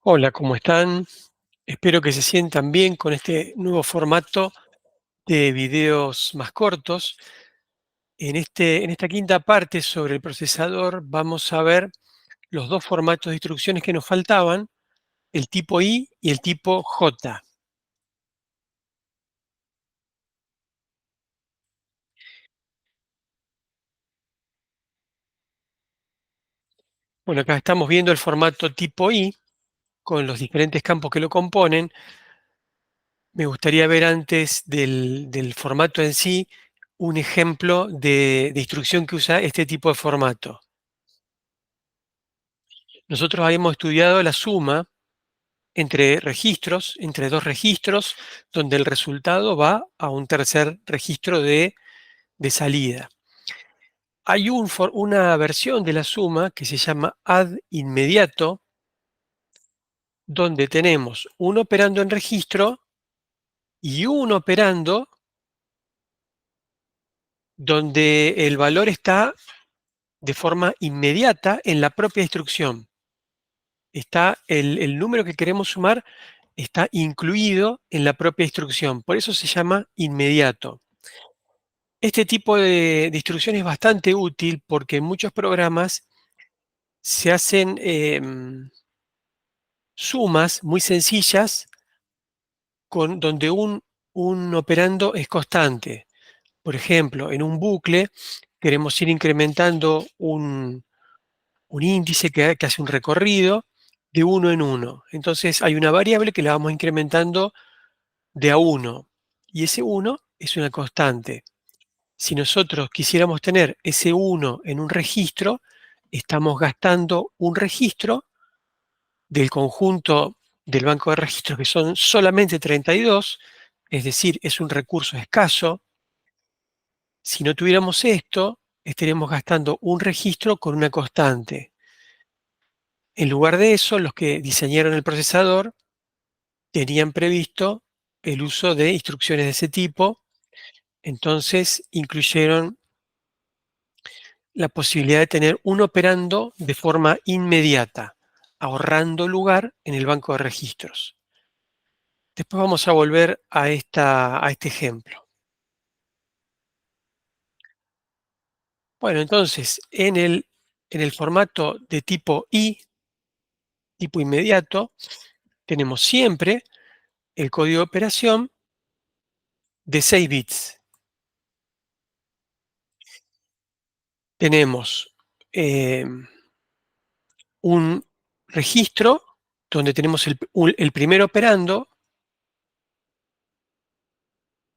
Hola, ¿cómo están? Espero que se sientan bien con este nuevo formato de videos más cortos. En esta quinta parte sobre el procesador vamos a ver los dos formatos de instrucciones que nos faltaban, el tipo I y el tipo J. Bueno, acá estamos viendo el formato tipo I con los diferentes campos que lo componen. Me gustaría ver antes del formato en sí un ejemplo de instrucción que usa este tipo de formato. Nosotros habíamos estudiado la suma entre registros, entre dos registros, donde el resultado va a un tercer registro de salida. Hay una versión de la suma que se llama add inmediato, donde tenemos un operando en registro y un operando donde el valor está de forma inmediata en la propia instrucción. Está el número que queremos sumar está incluido en la propia instrucción, por eso se llama inmediato. Este tipo de instrucción es bastante útil porque en muchos programas se hacen sumas muy sencillas donde un operando es constante. Por ejemplo, en un bucle queremos ir incrementando un índice que hace un recorrido de uno en uno. Entonces hay una variable que la vamos incrementando de a uno y ese uno es una constante. Si nosotros quisiéramos tener ese uno en un registro, estamos gastando un registro del conjunto del banco de registros, que son solamente 32, es decir, es un recurso escaso. Si no tuviéramos esto, estaríamos gastando un registro con una constante. En lugar de eso, los que diseñaron el procesador tenían previsto el uso de instrucciones de ese tipo, entonces incluyeron la posibilidad de tener un operando de forma inmediata, ahorrando lugar en el banco de registros. Después vamos a volver a este ejemplo. Bueno, entonces, en el formato de tipo I, tipo inmediato, tenemos siempre el código de operación de 6 bits. Tenemos un registro donde tenemos el primer operando.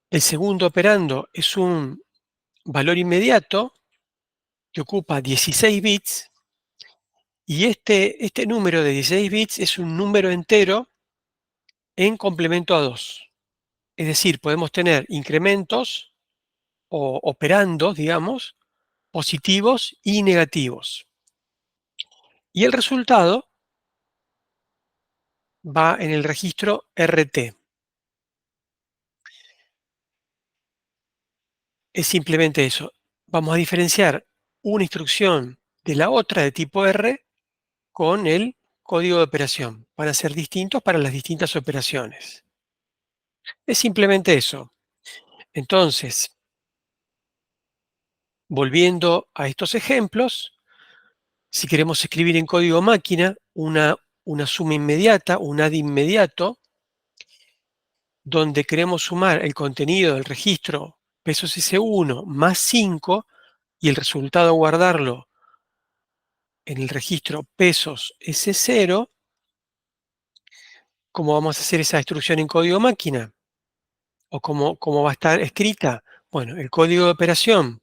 El segundo operando es un valor inmediato que ocupa 16 bits y este número de 16 bits es un número entero en complemento a 2. Es decir, podemos tener incrementos o operandos, digamos, positivos y negativos. Y el resultado va en el registro RT. Es simplemente eso. Vamos a diferenciar una instrucción de la otra de tipo R con el código de operación. Van a ser distintos para las distintas operaciones. Es simplemente eso. Entonces, volviendo a estos ejemplos, si queremos escribir en código máquina una suma inmediata, un add inmediato, donde queremos sumar el contenido del registro pesos S1 más 5 y el resultado guardarlo en el registro pesos S0, ¿cómo vamos a hacer esa instrucción en código máquina? ¿O cómo va a estar escrita? Bueno, el código de operación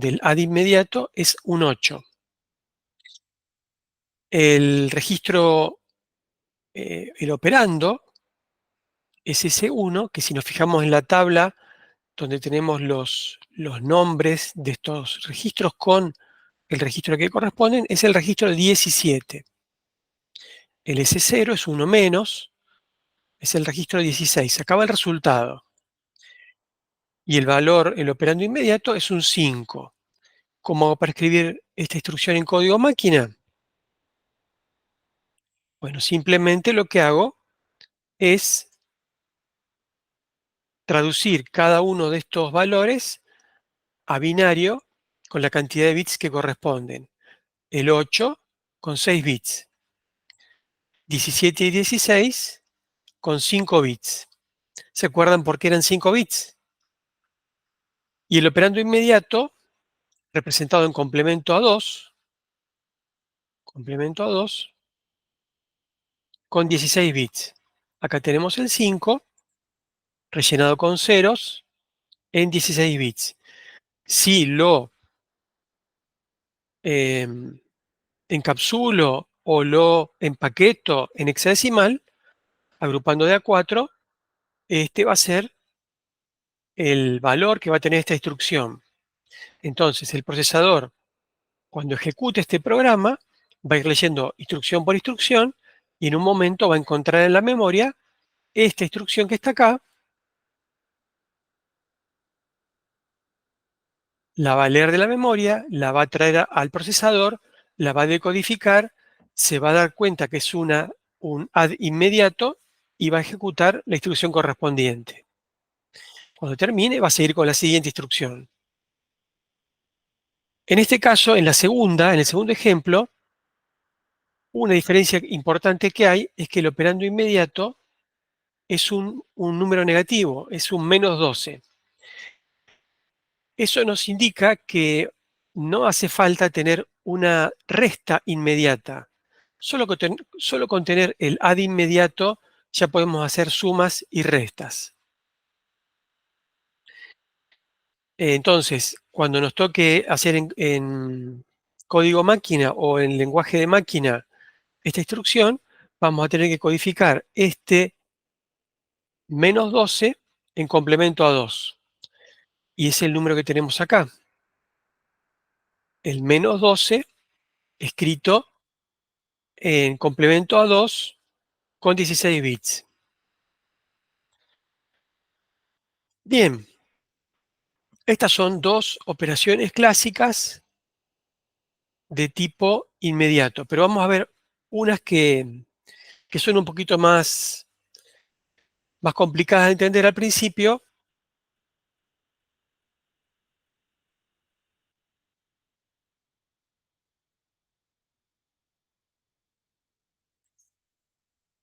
del add inmediato es un 8. El registro, el operando es ese 1, que si nos fijamos en la tabla donde tenemos los nombres de estos registros con el registro que corresponden, es el registro 17. El S0 es uno menos, es el registro 16. Se acaba el resultado. Y el valor, el operando inmediato, es un 5. ¿Cómo hago para escribir esta instrucción en código máquina? Bueno, simplemente lo que hago es traducir cada uno de estos valores a binario con la cantidad de bits que corresponden. El 8 con 6 bits, 17 y 16 con 5 bits. ¿Se acuerdan por qué eran 5 bits? Y el operando inmediato, representado en complemento a 2, con 16 bits. Acá tenemos el 5 rellenado con ceros en 16 bits. Si lo em, encapsulo o lo empaqueto en hexadecimal, agrupando de a 4, este va a ser el valor que va a tener esta instrucción. Entonces, el procesador, cuando ejecute este programa, va a ir leyendo instrucción por instrucción y en un momento va a encontrar en la memoria esta instrucción que está acá, la va a leer de la memoria, la va a traer al procesador, la va a decodificar, se va a dar cuenta que es un add inmediato y va a ejecutar la instrucción correspondiente. Cuando termine, va a seguir con la siguiente instrucción. En este caso, en el segundo ejemplo, una diferencia importante que hay es que el operando inmediato es un número negativo, es un -12. Eso nos indica que no hace falta tener una resta inmediata. Solo con tener el add inmediato ya podemos hacer sumas y restas. Entonces, cuando nos toque hacer en código máquina o en lenguaje de máquina esta instrucción, vamos a tener que codificar este -12 en complemento a 2. Y es el número que tenemos acá. El -12 escrito en complemento a 2 con 16 bits. Bien, estas son dos operaciones clásicas de tipo inmediato, pero vamos a ver unas que son un poquito más complicadas de entender al principio.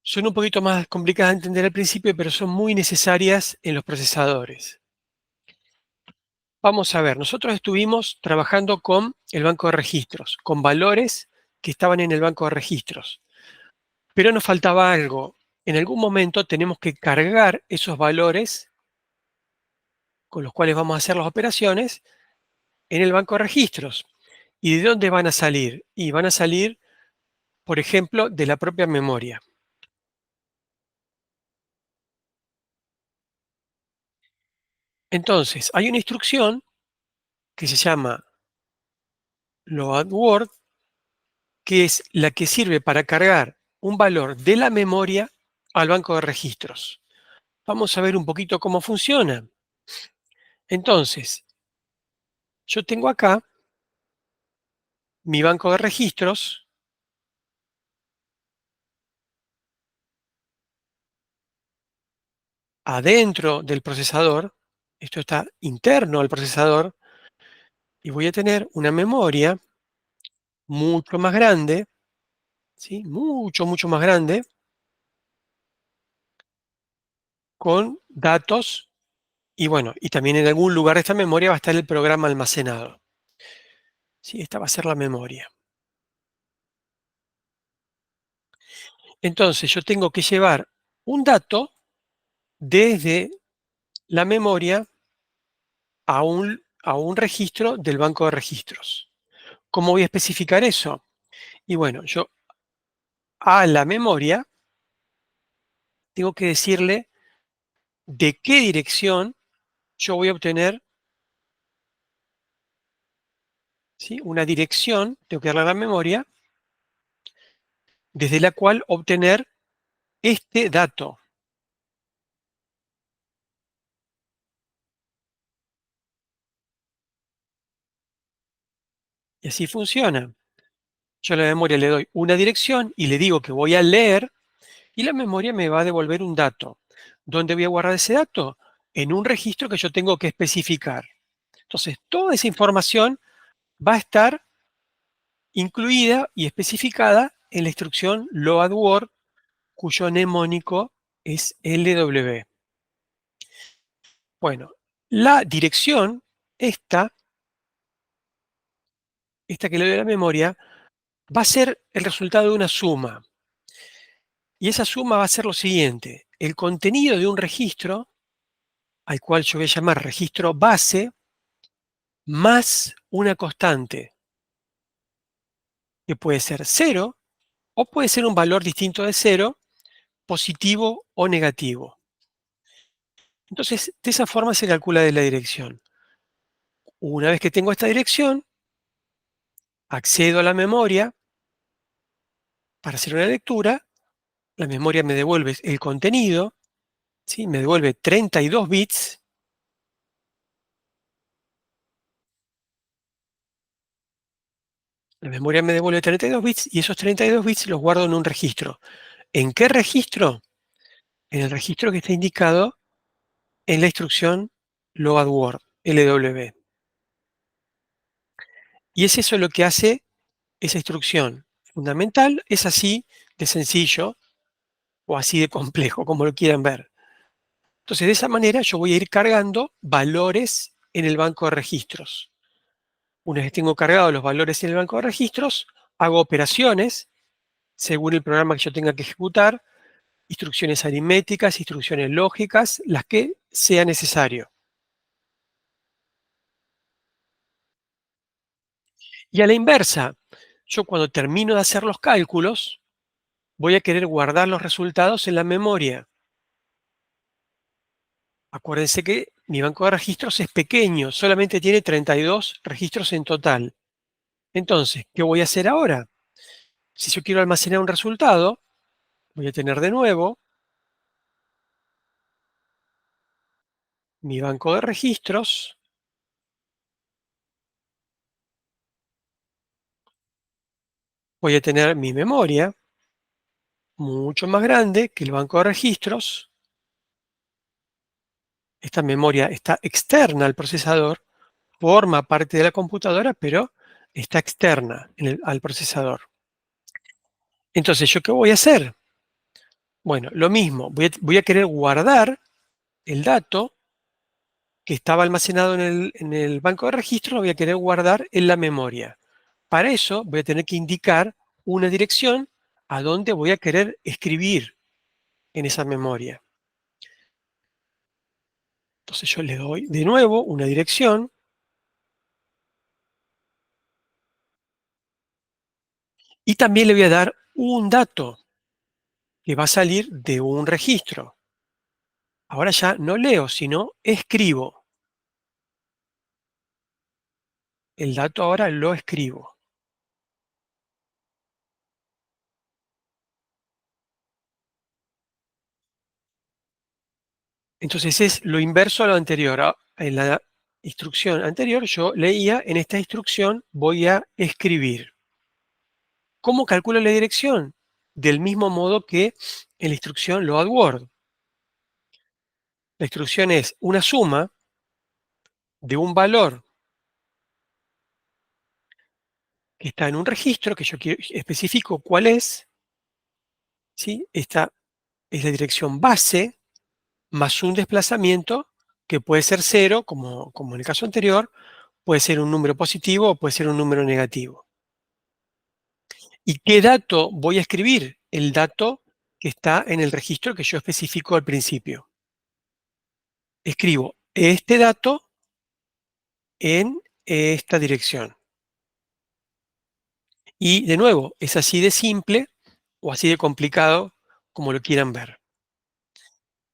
Son un poquito más complicadas de entender al principio, pero son muy necesarias en los procesadores. Vamos a ver, nosotros estuvimos trabajando con el banco de registros, con valores que estaban en el banco de registros, pero nos faltaba algo. En algún momento tenemos que cargar esos valores con los cuales vamos a hacer las operaciones en el banco de registros. ¿Y de dónde van a salir? Y van a salir, por ejemplo, de la propia memoria. Entonces, hay una instrucción que se llama load word, que es la que sirve para cargar un valor de la memoria al banco de registros. Vamos a ver un poquito cómo funciona. Entonces, yo tengo acá mi banco de registros. Adentro del procesador, esto está interno al procesador, y voy a tener una memoria mucho más grande, ¿sí? Mucho más grande, con datos, y bueno, y también en algún lugar de esta memoria va a estar el programa almacenado. ¿Sí? Esta va a ser la memoria. Entonces yo tengo que llevar un dato desde la memoria a un registro del banco de registros. ¿Cómo voy a especificar eso? Y bueno, yo a la memoria tengo que decirle de qué dirección yo voy a obtener, ¿sí? Una dirección, tengo que darle a la memoria, desde la cual obtener este dato. Y así funciona. Yo a la memoria le doy una dirección y le digo que voy a leer y la memoria me va a devolver un dato. ¿Dónde voy a guardar ese dato? En un registro que yo tengo que especificar. Entonces, toda esa información va a estar incluida y especificada en la instrucción load word, cuyo mnemónico es LW. Bueno, la dirección, esta, esta que le doy a la memoria, va a ser el resultado de una suma. Y esa suma va a ser lo siguiente: el contenido de un registro, al cual yo voy a llamar registro base, más una constante, que puede ser cero o puede ser un valor distinto de cero, positivo o negativo. Entonces, de esa forma se calcula de la dirección. Una vez que tengo esta dirección, accedo a la memoria para hacer una lectura. La memoria me devuelve el contenido, ¿sí? Me devuelve 32 bits. La memoria me devuelve 32 bits y esos 32 bits los guardo en un registro. ¿En qué registro? En el registro que está indicado en la instrucción load word, LW. Y es eso lo que hace esa instrucción fundamental. Es así de sencillo o así de complejo, como lo quieran ver. Entonces, de esa manera yo voy a ir cargando valores en el banco de registros. Una vez que tengo cargados los valores en el banco de registros, hago operaciones según el programa que yo tenga que ejecutar, instrucciones aritméticas, instrucciones lógicas, las que sea necesario. Y a la inversa, yo cuando termino de hacer los cálculos, voy a querer guardar los resultados en la memoria. Acuérdense que mi banco de registros es pequeño, solamente tiene 32 registros en total. Entonces, ¿qué voy a hacer ahora? Si yo quiero almacenar un resultado, voy a tener de nuevo mi banco de registros, voy a tener mi memoria, mucho más grande que el banco de registros. Esta memoria está externa al procesador, forma parte de la computadora, pero está externa al procesador. Entonces, ¿yo qué voy a hacer? Bueno, lo mismo, voy a querer guardar el dato que estaba almacenado en el banco de registros, lo voy a querer guardar en la memoria. Para eso voy a tener que indicar una dirección a donde voy a querer escribir en esa memoria. Entonces yo le doy de nuevo una dirección y también le voy a dar un dato que va a salir de un registro. Ahora ya no leo, sino escribo. El dato ahora lo escribo. Entonces es lo inverso a lo anterior. En la instrucción anterior yo leía, en esta instrucción voy a escribir. ¿Cómo calculo la dirección? Del mismo modo que en la instrucción load word. La instrucción es una suma de un valor que está en un registro que yo especifico cuál es, ¿sí? Esta es la dirección base más un desplazamiento que puede ser cero, como en el caso anterior, puede ser un número positivo o puede ser un número negativo. ¿Y qué dato voy a escribir? El dato que está en el registro que yo especifico al principio. Escribo este dato en esta dirección. Y de nuevo, es así de simple o así de complicado como lo quieran ver.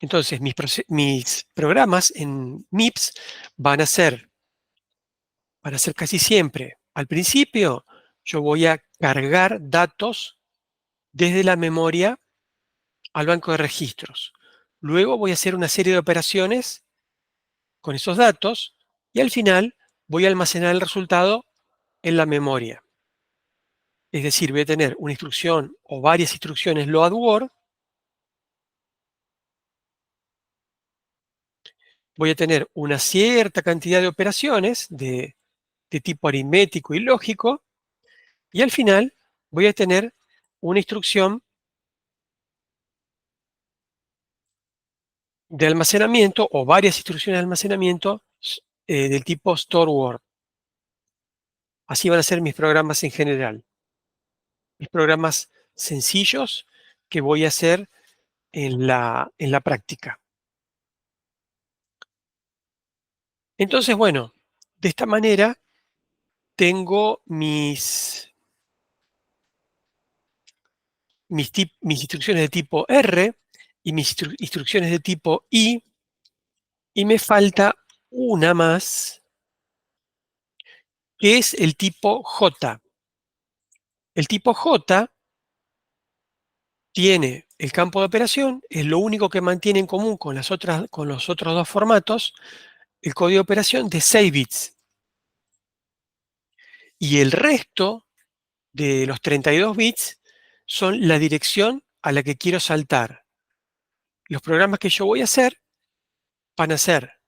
Entonces, mis programas en MIPS van a ser casi siempre. Al principio, yo voy a cargar datos desde la memoria al banco de registros. Luego voy a hacer una serie de operaciones con esos datos y al final voy a almacenar el resultado en la memoria. Es decir, voy a tener una instrucción o varias instrucciones load word, voy a tener una cierta cantidad de operaciones de tipo aritmético y lógico, y al final voy a tener una instrucción de almacenamiento o varias instrucciones de almacenamiento del tipo store word. Así van a ser mis programas en general. Mis programas sencillos que voy a hacer en la práctica. Entonces, bueno, de esta manera tengo mis instrucciones de tipo R y mis instrucciones de tipo I, y me falta una más, que es el tipo J. El tipo J tiene el campo de operación, es lo único que mantiene en común con con los otros dos formatos, el código de operación de 6 bits. Y el resto de los 32 bits son la dirección a la que quiero saltar. Los programas que yo voy a hacer van a ser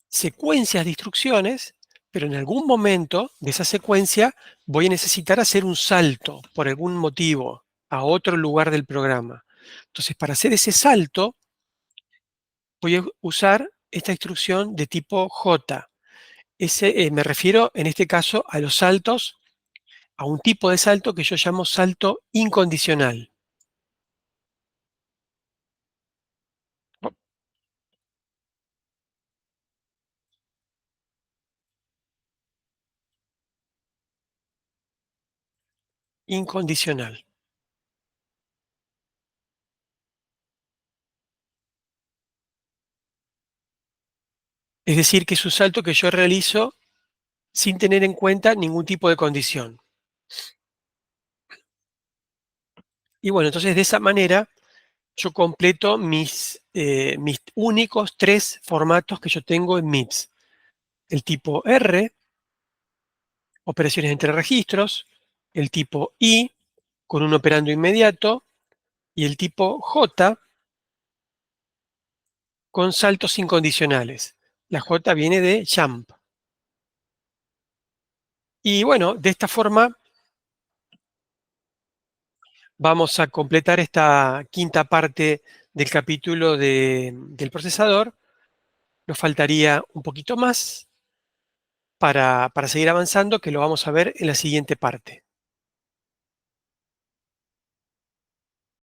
secuencias de instrucciones, pero en algún momento de esa secuencia voy a necesitar hacer un salto por algún motivo a otro lugar del programa. Entonces, para hacer ese salto, voy a usar esta instrucción de tipo J. Me refiero en este caso a los saltos, a un tipo de salto que yo llamo salto incondicional. Incondicional. Es decir, que es un salto que yo realizo sin tener en cuenta ningún tipo de condición. Y bueno, entonces de esa manera yo completo mis únicos 3 formatos que yo tengo en MIPS. El tipo R, operaciones entre registros, el tipo I, con un operando inmediato, y el tipo J, con saltos incondicionales. La J viene de jump. Y bueno, de esta forma vamos a completar esta quinta parte del capítulo del procesador. Nos faltaría un poquito más para seguir avanzando, que lo vamos a ver en la siguiente parte.